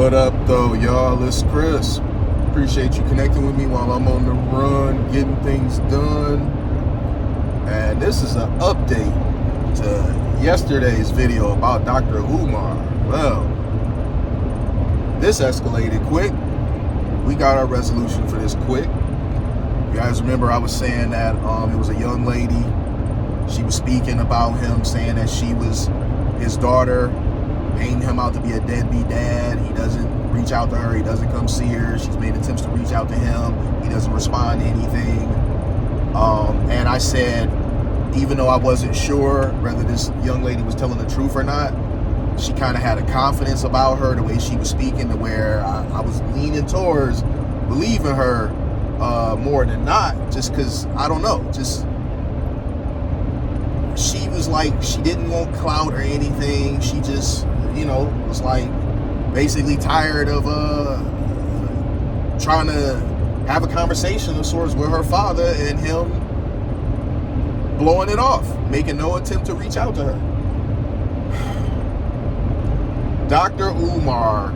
What up, though, y'all? It's Chris. Appreciate you connecting with me while I'm on the run, getting things done. And this is an update to yesterday's video about Dr. Umar. Well, this escalated quick. We got our resolution for this quick. You guys remember I was saying that it was a young lady. She was speaking about him, saying that she was his daughter, painting him out to be a deadbeat dad. He doesn't reach out to her. He doesn't come see her. She's made attempts to reach out to him. He doesn't respond to anything. And I said, even though I wasn't sure whether this young lady was telling the truth or not, she kind of had a confidence about her, the way she was speaking, to where I was leaning towards believing her more than not, just because, I don't know, just she was like, she didn't want clout or anything. She just, was like basically tired of trying to have a conversation of sorts with her father and him blowing it off, making no attempt to reach out to her. Dr. Umar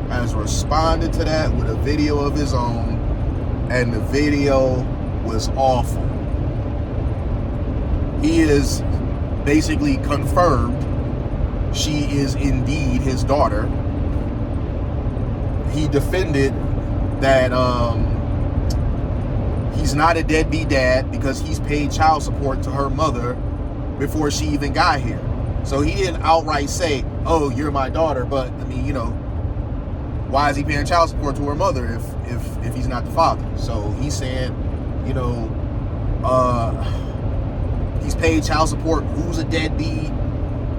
has responded to that with a video of his own, and the video was awful. He is basically confirmed she is indeed his daughter. He defended that he's not a deadbeat dad because he's paid child support to her mother before she even got here. So he didn't outright say, "Oh, you're my daughter," but I mean, why is he paying child support to her mother if he's not the father? So he's saying, he's paid child support. Who's a deadbeat?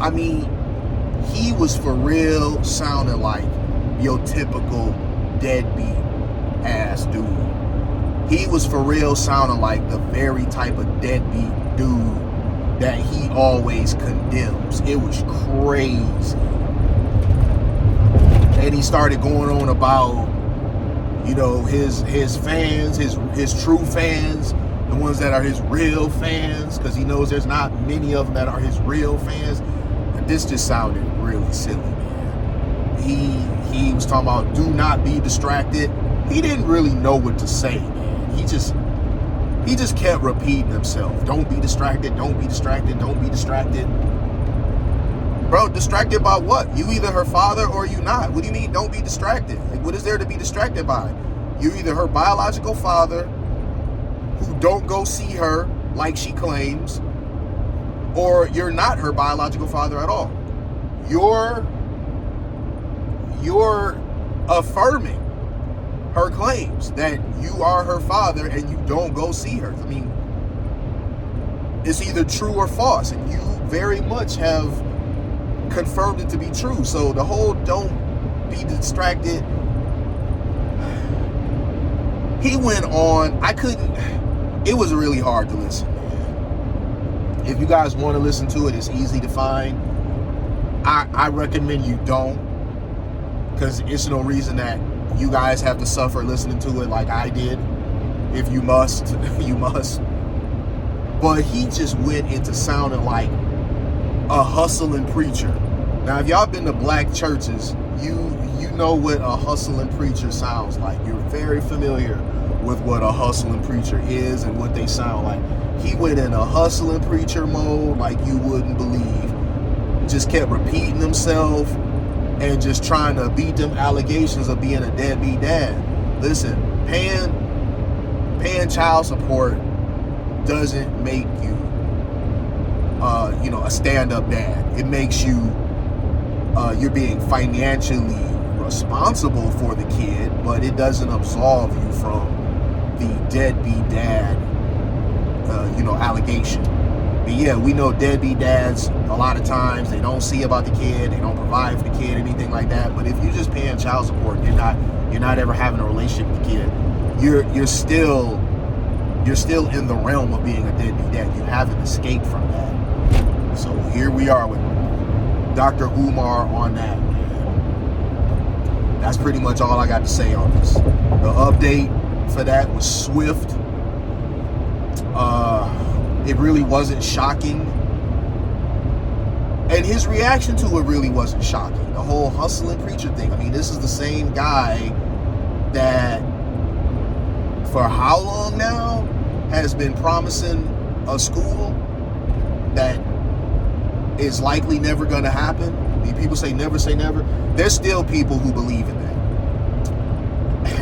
I mean, he was for real sounding like your typical deadbeat ass dude. He was for real sounding like the very type of deadbeat dude that he always condemns. It was crazy. And he started going on about, his fans, his true fans, the ones that are his real fans, because he knows there's not many of them that are his real fans. And this just sounded really silly, man. He was talking about do not be distracted. He didn't really know what to say, man. He just kept repeating himself. Don't be distracted, don't be distracted, don't be distracted. Bro, distracted by what? You either her father or you not. What do you mean don't be distracted? Like, what is there to be distracted by? You're either her biological father, who don't go see her like she claims, or you're not her biological father at all. You're affirming her claims that you are her father and you don't go see her. I mean, it's either true or false, and you very much have confirmed it to be true. So the whole don't be distracted, he went on. It was really hard to listen. If you guys want to listen to it, it's easy to find. I recommend you don't, because it's no reason that you guys have to suffer listening to it like I did. If you must, you must. But he just went into sounding like a hustling preacher. Now, if y'all been to black churches, you know what a hustling preacher sounds like. You're very familiar with what a hustling preacher is and what they sound like. He went in a hustling preacher mode like you wouldn't believe. Just kept repeating himself and just trying to beat them allegations of being a deadbeat dad. Listen, paying child support doesn't make you a stand-up dad. It makes you you're being financially responsible for the kid, but it doesn't absolve you from the deadbeat dad allegation. But yeah, we know deadbeat dads, a lot of times they don't see about the kid, they don't provide for the kid, anything like that. But if you're just paying child support, you're not ever having a relationship with the kid, you're still in the realm of being a deadbeat dad. You haven't escaped from that. So here we are with Dr. Umar on that. That's pretty much all I got to say on this. The update for that was swift. It really wasn't shocking. And his reaction to it really wasn't shocking. The whole hustling preacher thing. I mean, this is the same guy that for how long now has been promising a school that is likely never going to happen. I mean, people say never say never. There's still people who believe in that.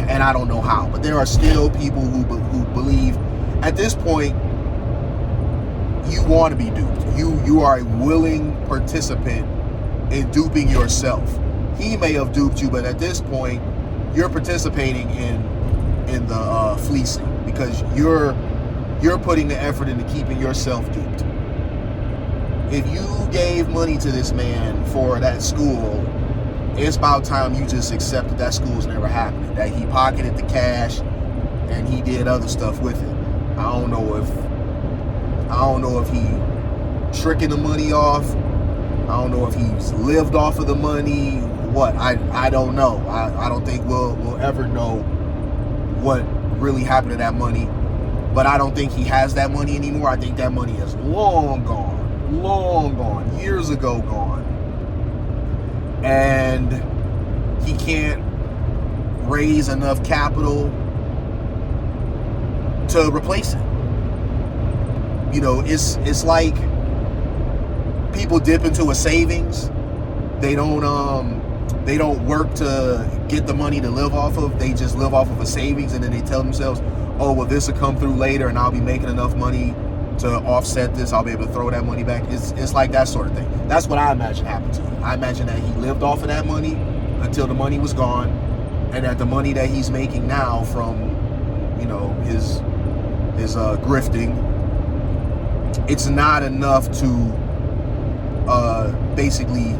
And I don't know how, but there are still people who believe at this point you want to be duped. You are a willing participant in duping yourself. He may have duped you, but at this point, you're participating in the fleecing because you're putting the effort into keeping yourself duped. If you gave money to this man for that school, it's about time you just accept that school's never happening. That he pocketed the cash and he did other stuff with it. I don't know if he tricking the money off. I don't know if he's lived off of the money. What? I don't know. I don't think we'll ever know what really happened to that money. But I don't think he has that money anymore. I think that money is long gone. Long gone. Years ago gone. And he can't raise enough capital to replace it. You know, it's like people dip into a savings. They don't work to get the money to live off of. They just live off of a savings, and then they tell themselves, oh, well, this will come through later and I'll be making enough money to offset this. I'll be able to throw that money back. It's like that sort of thing. That's what I imagine happened to him. I imagine that he lived off of that money until the money was gone, and that the money that he's making now from, you know, his grifting, it's not enough to basically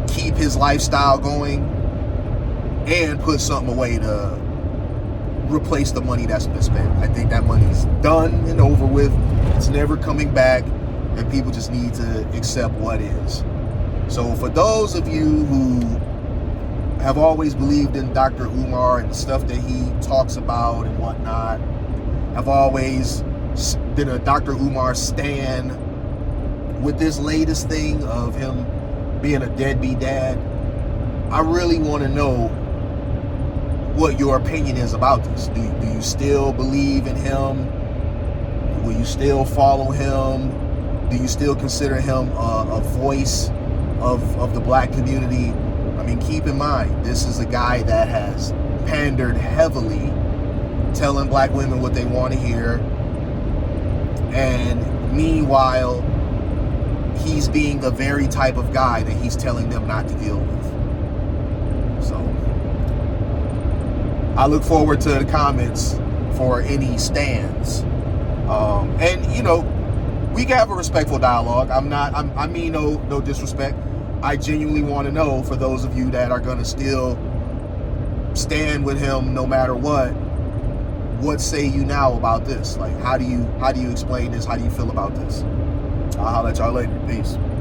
keep his lifestyle going and put something away to replace the money that's been spent. I think that money's done and over with. It's never coming back, and people just need to accept what is. So for those of you who have always believed in Dr. Umar and stuff that he talks about and whatnot, have always been a Dr. Umar stan, with this latest thing of him being a deadbeat dad, I really want to know what your opinion is about this. Do you still believe in him? Will you still follow him? Do you still consider him a voice of the black community? I mean, keep in mind, this is a guy that has pandered heavily, telling black women what they want to hear, and meanwhile, he's being the very type of guy that he's telling them not to deal with. So I look forward to the comments for any stands. And you know, we can have a respectful dialogue. I mean no disrespect. I genuinely want to know, for those of you that are gonna still stand with him no matter what say you now about this? Like, how do you explain this? How do you feel about this? I'll holler at y'all later. Peace.